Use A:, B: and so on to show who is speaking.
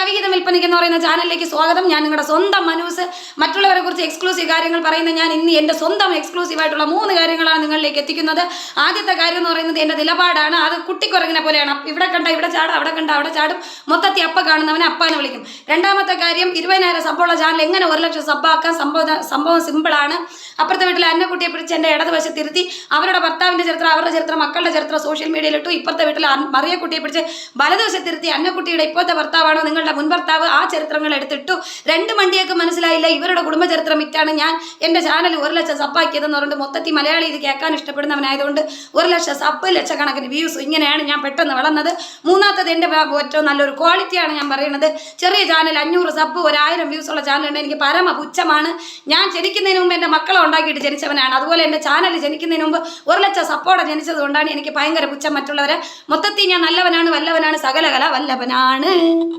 A: അവിഹിതം വിൽപ്പനയ്ക്ക് എന്ന് പറയുന്ന ചാനലിലേക്ക് സ്വാഗതം. ഞാൻ നിങ്ങളുടെ സ്വന്തം മനൂസ്. മറ്റുള്ളവരെ കുറിച്ച് എക്സ്ക്ലൂസീവ് കാര്യങ്ങൾ പറയുന്ന ഞാൻ ഇന്ന് എൻ്റെ സ്വന്തം എക്സ്ക്ലൂസീവ് ആയിട്ടുള്ള 3 കാര്യങ്ങളാണ് നിങ്ങളിലേക്ക് എത്തിക്കുന്നത്. ആദ്യത്തെ കാര്യം എന്ന് പറയുന്നത് എൻ്റെ നിലപാടാണ്. അത് കുട്ടിക്കുറങ്ങിനെ പോലെയാണ്. ഇവിടെ കണ്ട ഇവിടെ ചാടും, അവിടെ കണ്ട അവിടെ ചാടും. മൊത്തത്തിൽ അപ്പ കാണുന്നവനെ അപ്പാനെ വിളിക്കും. രണ്ടാമത്തെ കാര്യം 20,000 സബ്ബുള്ള ചാനൽ എങ്ങനെ 1 ലക്ഷം സബ്ബാക്കാൻ സംഭവം സിമ്പിളാണ്. അപ്പുറത്തെ വീട്ടിലെ അന്നക്കുട്ടിയെ പിടിച്ച് എൻ്റെ ഇടതുവശത്തിരുത്തി അവരുടെ ഭർത്താവിൻ്റെ ചരിത്രം, അവരുടെ ചരിത്രം, മക്കളുടെ ചരിത്രം സോഷ്യൽ മീഡിയയിലിട്ടു. ഇപ്പുറത്തെ വീട്ടിൽ മറിയക്കുട്ടിയെ പിടിച്ച് വലതുവശത്തിരുത്തി അന്നക്കുട്ടിയുടെ ഇപ്പോഴത്തെ ഭർത്താവാണോ നിങ്ങളുടെ മുൻ ഭർത്താവ്, ആ ചരിത്രങ്ങൾ എടുത്തിട്ടു. 2 മണ്ടിയൊക്കെ മനസ്സിലായില്ല. ഇവരുടെ കുടുംബ ചരിത്രം ഇറ്റാണ് ഞാൻ എൻ്റെ ചാനൽ 1 ലക്ഷം സബ്ബാക്കിയതെന്ന് പറഞ്ഞിട്ട് മൊത്തത്തിൽ മലയാളി ഇത് കേൾക്കാൻ ഇഷ്ടപ്പെടുന്നവനായതുകൊണ്ട് 1 ലക്ഷം സബ്ബ്, ലക്ഷക്കണക്കിന് വ്യൂസ്. ഇങ്ങനെയാണ് ഞാൻ പെട്ടെന്ന് വളർന്നത്. മൂന്നാമത്തത് എൻ്റെ ഏറ്റവും നല്ലൊരു ക്വാളിറ്റിയാണ് ഞാൻ പറയുന്നത്. ചെറിയ ചാനൽ 500 സബ്ബ് 1000 വ്യൂസ് ഉള്ള ചാനലുണ്ട്. എനിക്ക് പരമ പുച്ഛമാണ്. ഞാൻ ജനിക്കുന്നതിന് മുമ്പ് എൻ്റെ മക്കളെ ഉണ്ടാക്കിയിട്ട് ജനിച്ചവനാണ്. അതുപോലെ എൻ്റെ ചാനൽ ജനിക്കുന്നതിന് മുമ്പ് 1 ലക്ഷം സപ്പോർട്ട് ജനിച്ചത് കൊണ്ടാണ് എനിക്ക് ഭയങ്കര പുച്ഛം മറ്റുള്ളവരെ. മൊത്തത്തിൽ ഞാൻ നല്ലവനാണ്, വല്ലവനാണ്, സകലകല വല്ലവനാണ്.